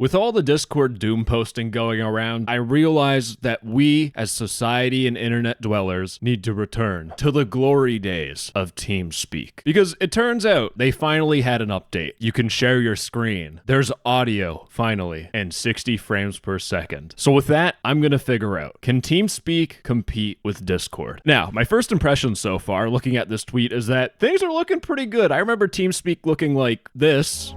With all the Discord doom posting going around, I realized that we, as society and internet dwellers, need to return to the glory days of TeamSpeak. Because it turns out they finally had an update. You can share your screen. There's audio, finally, and 60 frames per second. So with that, I'm gonna figure out, can TeamSpeak compete with Discord? Now, my first impression so far, looking at this tweet, is that things are looking pretty good. I remember TeamSpeak looking like this.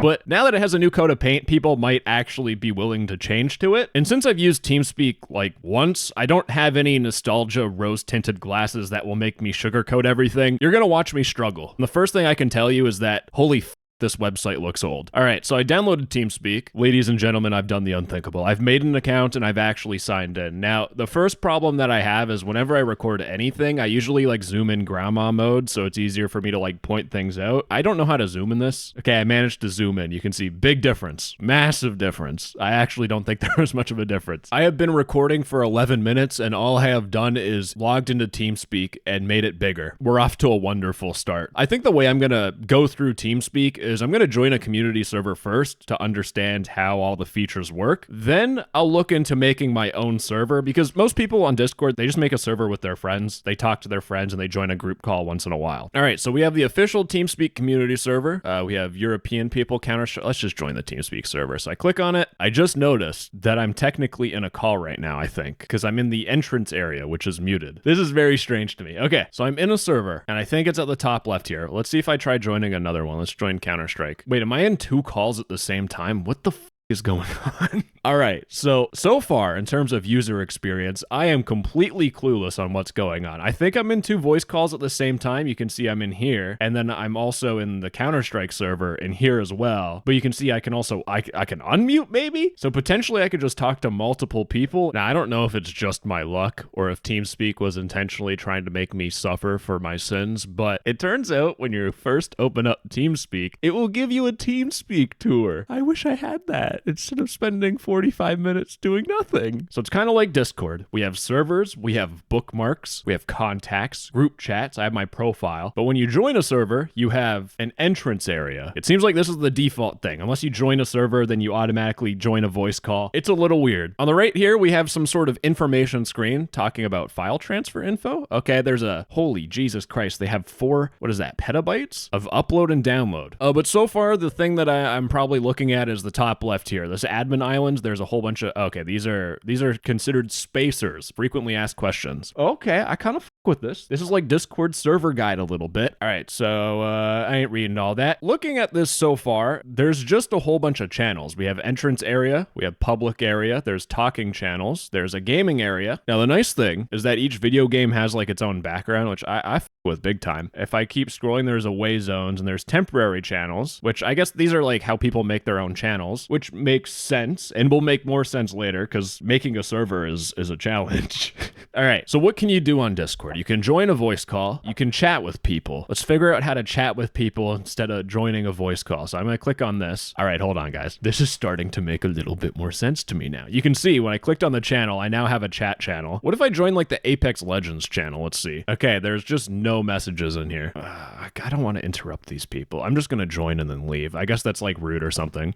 But now that it has a new coat of paint, people might actually be willing to change to it. And since I've used TeamSpeak like once, I don't have any nostalgia rose-tinted glasses that will make me sugarcoat everything. You're gonna watch me struggle. And the first thing I can tell you is that, holy f, this website looks old. All right, so I downloaded TeamSpeak. Ladies and gentlemen, I've done the unthinkable. I've made an account and I've actually signed in. Now, the first problem that I have is whenever I record anything, I usually like zoom in grandma mode, so it's easier for me to like point things out. I don't know how to zoom in this. Okay, I managed to zoom in. You can see big difference, massive difference. I actually don't think there was much of a difference. I have been recording for 11 minutes and all I have done is logged into TeamSpeak and made it bigger. We're off to a wonderful start. I think the way I'm gonna go through TeamSpeak is I'm going to join a community server first to understand how all the features work. Then I'll look into making my own server because most people on Discord, they just make a server with their friends. They talk to their friends and they join a group call once in a while. All right, so we have the official TeamSpeak community server. We have European people counter. Let's just join the TeamSpeak server. So I click on it. I just noticed that I'm technically in a call right now, I think, because I'm in the entrance area, which is muted. This is very strange to me. Okay, so I'm in a server and I think it's at the top left here. Let's see if I try joining another one. Let's join Counter-Strike. Wait, am I in 2 calls at the same time? What the f is going on? All right, so far in terms of user experience, I am completely clueless on what's going on. I think I'm in 2 voice calls at the same time. You can see I'm in here, and then I'm also in the Counter-Strike server in here as well. But you can see I can also, I can unmute maybe? So potentially I could just talk to multiple people. Now, I don't know if it's just my luck or if TeamSpeak was intentionally trying to make me suffer for my sins, but it turns out when you first open up TeamSpeak, it will give you a TeamSpeak tour. I wish I had that instead of spending 45 minutes doing nothing. So it's kind of like Discord. We have servers, we have bookmarks, we have contacts, group chats, I have my profile. But when you join a server, you have an entrance area. It seems like this is the default thing. Unless you join a server, then you automatically join a voice call. It's a little weird. On the right here, we have some sort of information screen talking about file transfer info. Okay, there's a, holy Jesus Christ, they have 4, what is that, petabytes of upload and download. But so far, the thing that I'm probably looking at is the top left here. This admin island, there's a whole bunch of, okay, these are considered spacers, frequently asked questions. Okay, I kind of f with this. This is like Discord server guide a little bit. All right, so I ain't reading all that. Looking at this so far, there's just a whole bunch of channels. We have entrance area, we have public area, there's talking channels, there's a gaming area. Now, the nice thing is that each video game has like its own background, which I f with big time. If I keep scrolling, there's away zones and there's temporary channels, which I guess these are like how people make their own channels, which makes sense and will make more sense later because making a server is a challenge. All right, so what can you do on Discord? You can join a voice call. You can chat with people. Let's figure out how to chat with people instead of joining a voice call. So I'm gonna click on this. All right, hold on, guys. This is starting to make a little bit more sense to me now. You can see when I clicked on the channel, I now have a chat channel. What if I join like the Apex Legends channel? Let's see. Okay, there's just no messages in here. I don't want to interrupt these people. I'm just gonna join and then leave. I guess that's like rude or something.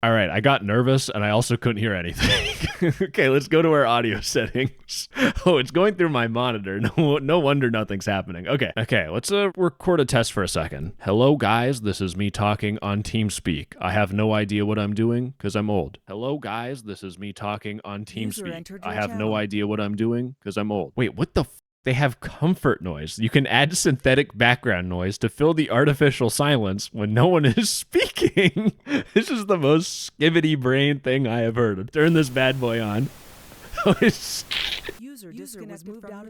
All right, I got nervous and I also couldn't hear anything. Okay, let's go to our audio settings. Oh, it's going through my monitor. No wonder nothing's happening. Okay, let's record a test for a second. Hello, guys. This is me talking on TeamSpeak. I have no idea what I'm doing because I'm old. Hello, guys. This is me talking on TeamSpeak. I have no idea what I'm doing because I'm old. Wait, what the f? They have comfort noise. You can add synthetic background noise to fill the artificial silence when no one is speaking. This is the most skibbity brain thing I have heard. Turn this bad boy on.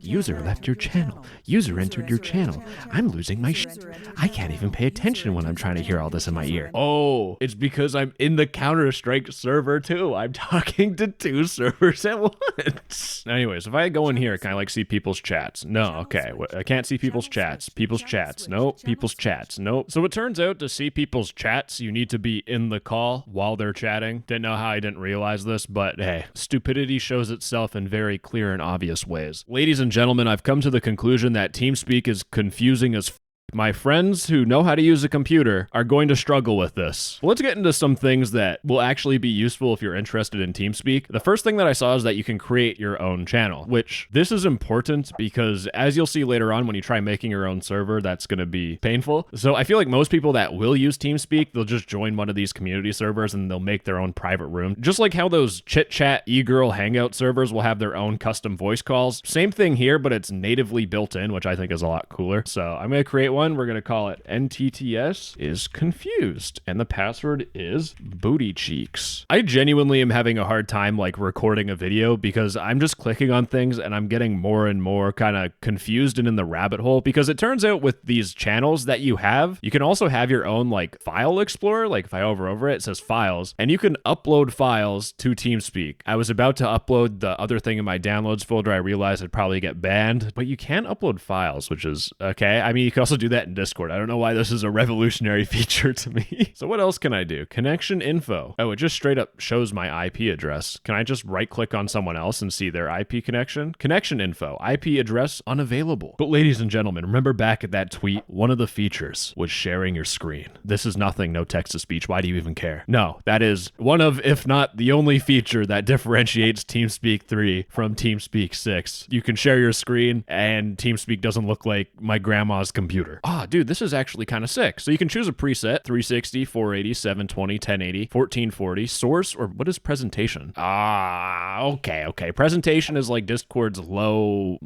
User left your channel. User entered your channel. I'm losing my shit. I can't even pay attention when I'm trying to hear all this in my ear. Oh, it's because I'm in the Counter-Strike server too. I'm talking to 2 servers at once. Anyways, if I go in here, can I like see people's chats? No, okay. I can't see people's chats. People's chats. Nope. People's chats. Nope. So it turns out to see people's chats, you need to be in the call while they're chatting. Didn't know how I didn't realize this, but hey, stupidity shows itself in very clear and obvious ways. Ladies and gentlemen, I've come to the conclusion that TeamSpeak is confusing as My friends who know how to use a computer are going to struggle with this. Let's get into some things that will actually be useful if you're interested in TeamSpeak. The first thing that I saw is that you can create your own channel, which this is important because as you'll see later on when you try making your own server, that's going to be painful. So I feel like most people that will use TeamSpeak, they'll just join one of these community servers and they'll make their own private room. Just like how those chit chat e-girl hangout servers will have their own custom voice calls. Same thing here, but it's natively built in, which I think is a lot cooler. So I'm going to create one. We're going to call it NTTS is confused. And the password is booty cheeks. I genuinely am having a hard time like recording a video because I'm just clicking on things and I'm getting more and more kind of confused and in the rabbit hole, because it turns out with these channels that you have, you can also have your own like file explorer. Like if I hover over it, it says files, and you can upload files to TeamSpeak. I was about to upload the other thing in my downloads folder. I realized I'd probably get banned, but you can upload files, which is okay. I mean, you can also do that in Discord. I don't know why this is a revolutionary feature to me. So what else can I do? Connection info. Oh, it just straight up shows my IP address. Can I just right click on someone else and see their IP connection? Connection info, IP address unavailable. But ladies and gentlemen, remember back at that tweet, one of the features was sharing your screen. This is nothing, no text to speech. Why do you even care? No, that is one of, if not the only feature that differentiates TeamSpeak 3 from TeamSpeak 6. You can share your screen and TeamSpeak doesn't look like my grandma's computer. Ah, dude, this is actually kind of sick. So you can choose a preset, 360, 480, 720, 1080, 1440, source, or what is presentation? Okay. Presentation is like Discord's low,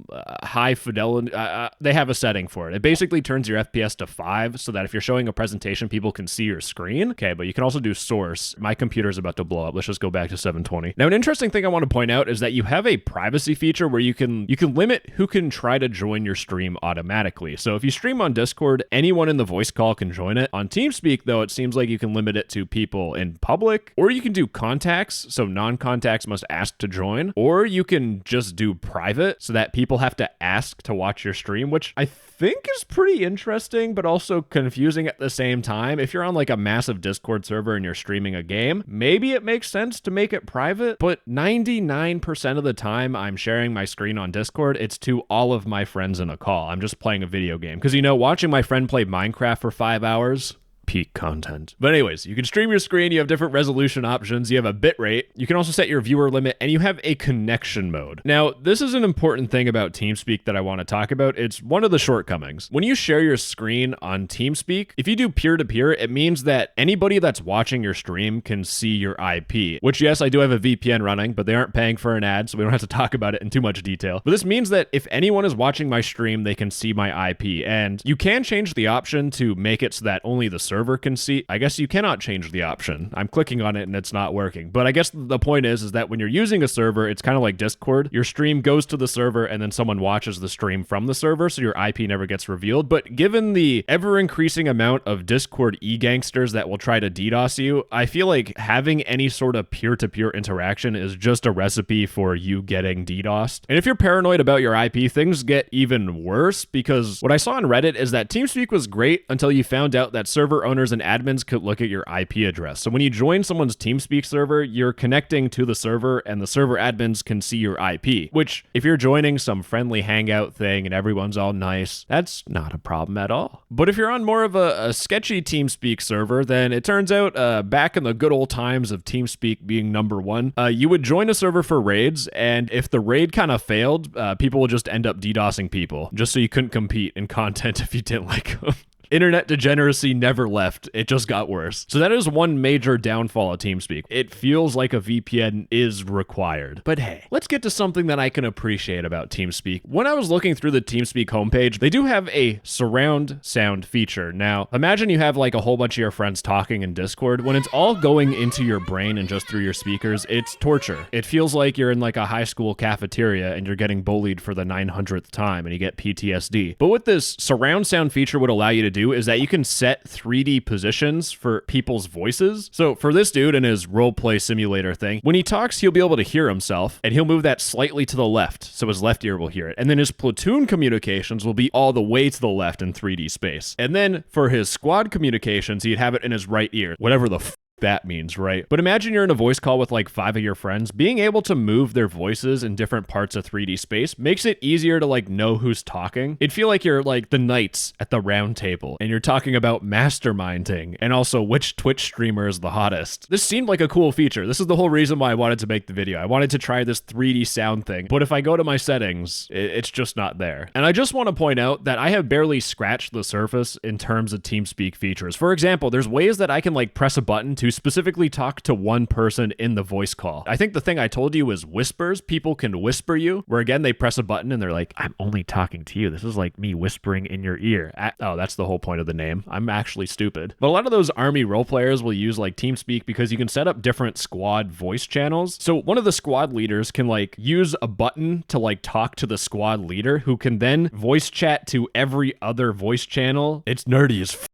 high fidelity. They have a setting for it. It basically turns your FPS to 5 so that if you're showing a presentation, people can see your screen. Okay, but you can also do source. My computer's about to blow up. Let's just go back to 720. Now, an interesting thing I want to point out is that you have a privacy feature where you can limit who can try to join your stream automatically. So if you stream on Discord, anyone in the voice call can join it. On TeamSpeak, though, it seems like you can limit it to people in public, or you can do contacts, so non-contacts must ask to join, or you can just do private so that people have to ask to watch your stream, which I think is pretty interesting, but also confusing at the same time. If you're on like a massive Discord server and you're streaming a game, maybe it makes sense to make it private, but 99% of the time I'm sharing my screen on Discord, it's to all of my friends in a call. I'm just playing a video game. Because, you know, watching my friend play Minecraft for 5 hours, peak content. But anyways, you can stream your screen, you have different resolution options, you have a bitrate, you can also set your viewer limit, and you have a connection mode. Now, this is an important thing about TeamSpeak that I want to talk about. It's one of the shortcomings. When you share your screen on TeamSpeak, if you do peer-to-peer, it means that anybody that's watching your stream can see your IP, which yes, I do have a VPN running, but they aren't paying for an ad, so we don't have to talk about it in too much detail. But this means that if anyone is watching my stream, they can see my IP, and you can change the option to make it so that only the server can see. I guess you cannot change the option. I'm clicking on it and it's not working. But I guess the point is that when you're using a server, it's kind of like Discord. Your stream goes to the server and then someone watches the stream from the server, so your IP never gets revealed. But given the ever-increasing amount of Discord e-gangsters that will try to DDoS you, I feel like having any sort of peer-to-peer interaction is just a recipe for you getting DDoSed. And if you're paranoid about your IP, things get even worse, because what I saw on Reddit is that TeamSpeak was great until you found out that server owners and admins could look at your IP address. So when you join someone's TeamSpeak server, you're connecting to the server and the server admins can see your IP, which if you're joining some friendly hangout thing and everyone's all nice, that's not a problem at all. But if you're on more of a sketchy TeamSpeak server, then it turns out back in the good old times of TeamSpeak being number one, you would join a server for raids, and if the raid kind of failed, people would just end up DDoSing people, just so you couldn't compete in content if you didn't like them. Internet degeneracy never left. It just got worse. So that is one major downfall of TeamSpeak. It feels like a VPN is required. But hey, let's get to something that I can appreciate about TeamSpeak. When I was looking through the TeamSpeak homepage, they do have a surround sound feature. Now, imagine you have like a whole bunch of your friends talking in Discord. When it's all going into your brain and just through your speakers, it's torture. It feels like you're in like a high school cafeteria and you're getting bullied for the 900th time and you get PTSD. But what this surround sound feature would allow you to do is that you can set 3D positions for people's voices. So for this dude in his roleplay simulator thing, when he talks, he'll be able to hear himself and he'll move that slightly to the left so his left ear will hear it. And then his platoon communications will be all the way to the left in 3D space. And then for his squad communications, he'd have it in his right ear, whatever the that means, right? But imagine you're in a voice call with like 5 of your friends. Being able to move their voices in different parts of 3D space makes it easier to like know who's talking. It'd feel like you're like the knights at the round table and you're talking about masterminding and also which Twitch streamer is the hottest. This seemed like a cool feature. This is the whole reason why I wanted to make the video. I wanted to try this 3D sound thing, but if I go to my settings, it's just not there. And I just want to point out that I have barely scratched the surface in terms of TeamSpeak features. For example, there's ways that I can like press a button to specifically talk to one person in the voice call. I think the thing I told you is whispers. People can whisper you, where again, they press a button and they're like, I'm only talking to you. This is like me whispering in your ear. Oh, that's the whole point of the name. I'm actually stupid. But a lot of those army role players will use like TeamSpeak because you can set up different squad voice channels. So one of the squad leaders can like use a button to like talk to the squad leader, who can then voice chat to every other voice channel. It's nerdy as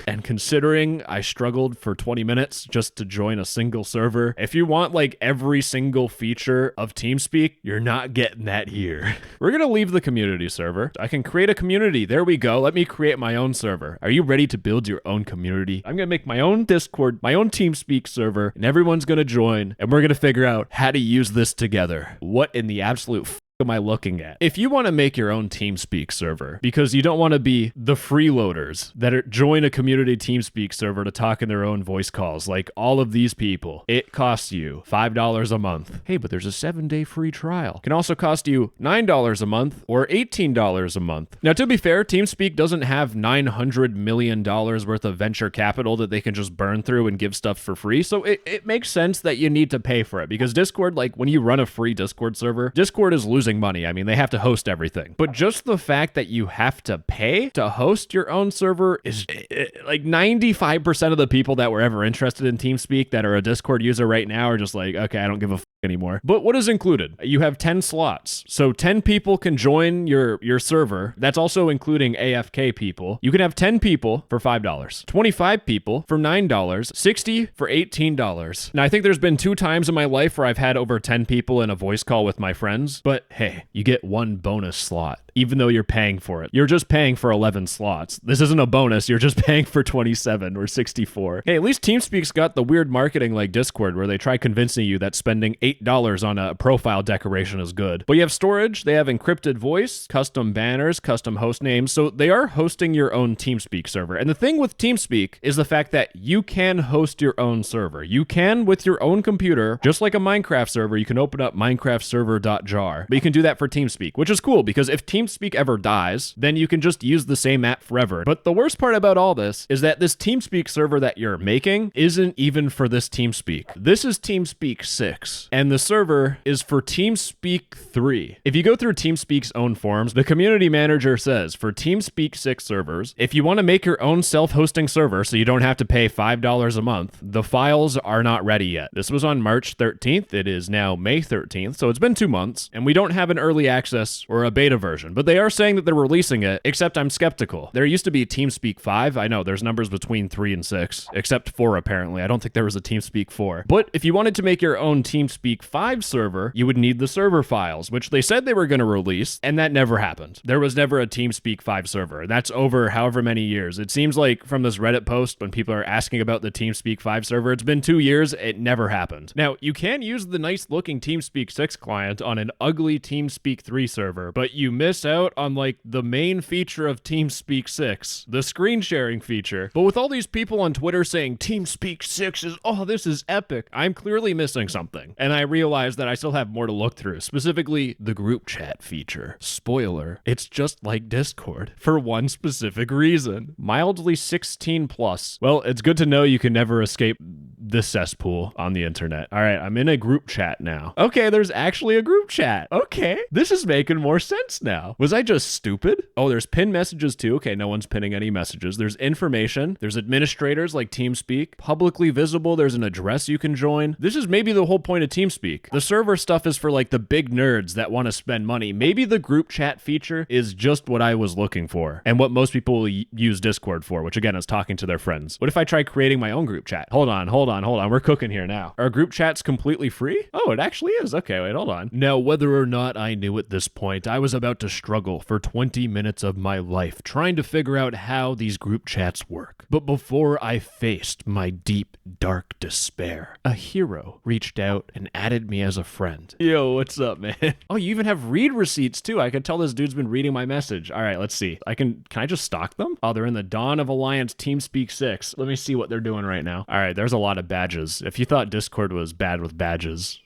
And considering I struggled for 20 minutes just to join a single server, if you want like every single feature of TeamSpeak, you're not getting that here. We're gonna leave the community server. I can create a community. There we go. Let me create my own server. Are you ready to build your own community? I'm gonna make my own Discord, my own TeamSpeak server, and everyone's gonna join, and we're gonna figure out how to use this together. What in the absolute am I looking at? If you want to make your own TeamSpeak server because you don't want to be the freeloaders that join a community TeamSpeak server to talk in their own voice calls, like all of these people, it costs you $5 a month. Hey, but there's a 7-day free trial. It can also cost you $9 a month or $18 a month. Now, to be fair, TeamSpeak doesn't have $900 million worth of venture capital that they can just burn through and give stuff for free. So it makes sense that you need to pay for it, because Discord, like when you run a free Discord server, Discord is losing money. I mean, they have to host everything. But just the fact that you have to pay to host your own server is like 95% of the people that were ever interested in TeamSpeak that are a Discord user right now are just like, okay, I don't give a anymore. But what is included? You have 10 slots. So 10 people can join your server. That's also including AFK people. You can have 10 people for $5, 25 people for $9, 60 for $18. Now, I think there's been 2 times in my life where I've had over 10 people in a voice call with my friends, but hey, you get 1 bonus slot, even though you're paying for it. You're just paying for 11 slots. This isn't a bonus. You're just paying for 27 or 64. Hey, at least TeamSpeak's got the weird marketing like Discord, where they try convincing you that spending $8 on a profile decoration is good. But you have storage, they have encrypted voice, custom banners, custom host names, so they are hosting your own TeamSpeak server. And the thing with TeamSpeak is the fact that you can host your own server. You can, with your own computer, just like a Minecraft server, you can open up minecraftserver.jar, but you can do that for TeamSpeak, which is cool, because if TeamSpeak ever dies, then you can just use the same app forever. But the worst part about all this is that this TeamSpeak server that you're making isn't even for this TeamSpeak. This is TeamSpeak 6. And the server is for TeamSpeak 3. If you go through TeamSpeak's own forums, the community manager says for TeamSpeak 6 servers, if you want to make your own self-hosting server so you don't have to pay $5 a month, the files are not ready yet. This was on March 13th. It is now May 13th, so it's been 2 months, and we don't have an early access or a beta version, but they are saying that they're releasing it, except I'm skeptical. There used to be TeamSpeak 5. I know there's numbers between 3 and 6, except 4 apparently. I don't think there was a TeamSpeak 4. But if you wanted to make your own TeamSpeak 5 server, you would need the server files, which they said they were going to release, and that never happened. There was never a TeamSpeak 5 server. That's over however many years. It seems like from this Reddit post, when people are asking about the TeamSpeak 5 server, it's been 2 years, it never happened. Now, you can use the nice looking TeamSpeak 6 client on an ugly TeamSpeak 3 server, but you miss out on like the main feature of TeamSpeak 6, the screen sharing feature. But with all these people on Twitter saying TeamSpeak 6 is, oh, this is epic, I'm clearly missing something. And I realize that I still have more to look through, specifically the group chat feature. Spoiler, it's just like Discord for one specific reason. Mildly 16 plus. Well, it's good to know you can never escape the cesspool on the internet. All right, I'm in a group chat now. Okay, there's actually a group chat. Okay, this is making more sense now. Was I just stupid? Oh, there's pinned messages too. Okay, no one's pinning any messages. There's information. There's administrators like TeamSpeak. Publicly visible, there's an address you can join. This is maybe the whole point of TeamSpeak. The server stuff is for like the big nerds that want to spend money. Maybe the group chat feature is just what I was looking for and what most people will use Discord for, which again is talking to their friends. What if I try creating my own group chat? Hold on. hold on. We're cooking here now. Are group chats completely free? Oh, it actually is. Okay, wait, hold on. Now, whether or not I knew at this point, I was about to struggle for 20 minutes of my life trying to figure out how these group chats work. But before I faced my deep, dark despair, a hero reached out and added me as a friend. Yo, what's up, man? Oh, you even have read receipts too. I can tell this dude's been reading my message. All right, let's see. Can I just stalk them? Oh, they're in the Dawn of Alliance TeamSpeak 6. Let me see what they're doing right now. All right, there's a lot of badges. If you thought Discord was bad with badges.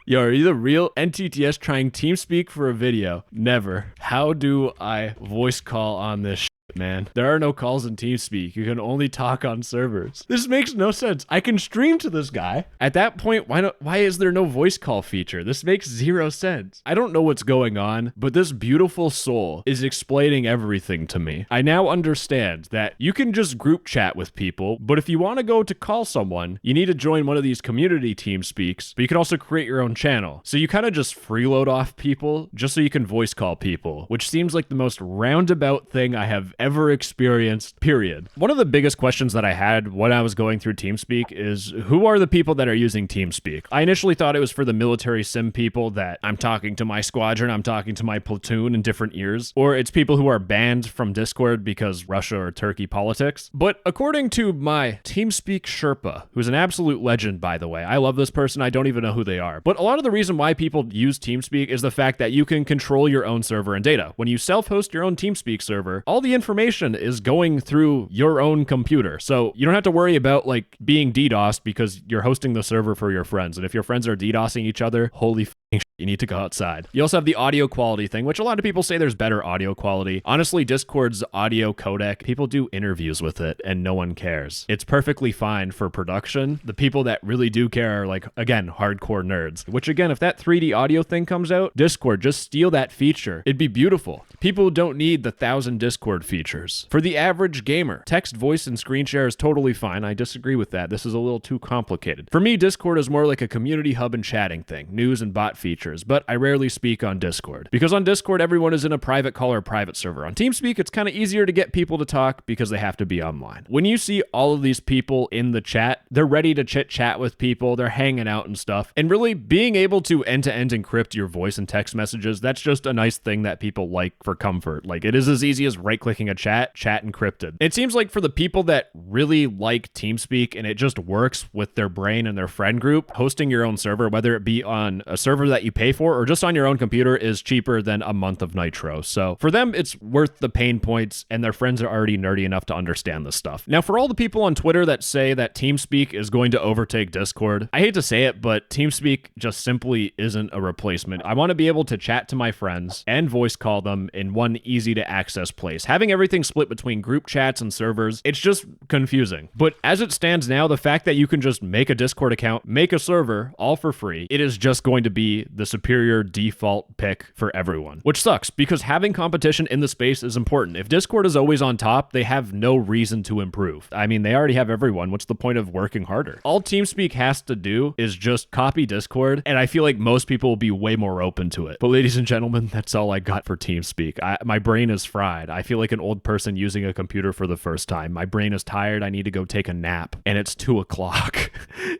Yo, are you the real NTTS trying TeamSpeak for a video? Never. How do I voice call on this shit, man? There are no calls in TeamSpeak. You can only talk on servers. This makes no sense. I can stream to this guy. At that point, why is there no voice call feature? This makes zero sense. I don't know what's going on, but this beautiful soul is explaining everything to me. I now understand that you can just group chat with people, but if you want to go to call someone, you need to join one of these community TeamSpeaks, but you can also create your own channel. So you kind of just freeload off people just so you can voice call people, which seems like the most roundabout thing I have ever experienced, period. One of the biggest questions that I had when I was going through TeamSpeak is, who are the people that are using TeamSpeak? I initially thought it was for the military sim people that I'm talking to my squadron, I'm talking to my platoon in different ears, or it's people who are banned from Discord because Russia or Turkey politics. But according to my TeamSpeak Sherpa, who's an absolute legend, by the way, I love this person, I don't even know who they are. But a lot of the reason why people use TeamSpeak is the fact that you can control your own server and data. When you self-host your own TeamSpeak server, all the information is going through your own computer. So you don't have to worry about like being DDoSed because you're hosting the server for your friends. And if your friends are DDoSing each other, holy shit, you need to go outside. You also have the audio quality thing, which a lot of people say there's better audio quality. Honestly, Discord's audio codec, people do interviews with it and no one cares. It's perfectly fine for production. The people that really do care are like, again, hardcore nerds. Which again, if that 3D audio thing comes out, Discord, just steal that feature. It'd be beautiful. People don't need the 1,000 Discord features. For the average gamer, text, voice, and screen share is totally fine. I disagree with that. This is a little too complicated. For me, Discord is more like a community hub and chatting thing, news and bot features, but I rarely speak on Discord. Because on Discord, everyone is in a private call or private server. On TeamSpeak, it's kind of easier to get people to talk because they have to be online. When you see all of these people in the chat, they're ready to chit-chat with people, they're hanging out and stuff, and really being able to end-to-end encrypt your voice and text messages, that's just a nice thing that people like for comfort. Like, it is as easy as right-clicking a chat encrypted. It seems like for the people that really like TeamSpeak and it just works with their brain and their friend group, hosting your own server, whether it be on a server that you pay for or just on your own computer, is cheaper than a month of Nitro. So for them, it's worth the pain points, and their friends are already nerdy enough to understand this stuff. Now, for all the people on Twitter that say that TeamSpeak is going to overtake Discord, I hate to say it, but TeamSpeak just simply isn't a replacement. I want to be able to chat to my friends and voice call them in one easy to access place. Having everything split between group chats and servers, it's just confusing. But as it stands now, the fact that you can just make a Discord account, make a server, all for free, it is just going to be the superior default pick for everyone. Which sucks, because having competition in the space is important. If Discord is always on top, they have no reason to improve. I mean, they already have everyone. What's the point of working harder? All TeamSpeak has to do is just copy Discord, and I feel like most people will be way more open to it. But ladies and gentlemen, that's all I got for TeamSpeak. My brain is fried. I feel like an old person using a computer for the first time. My brain is tired. I need to go take a nap, and it's 2 o'clock.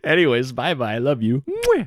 Anyways, bye-bye. I love you. Mwah.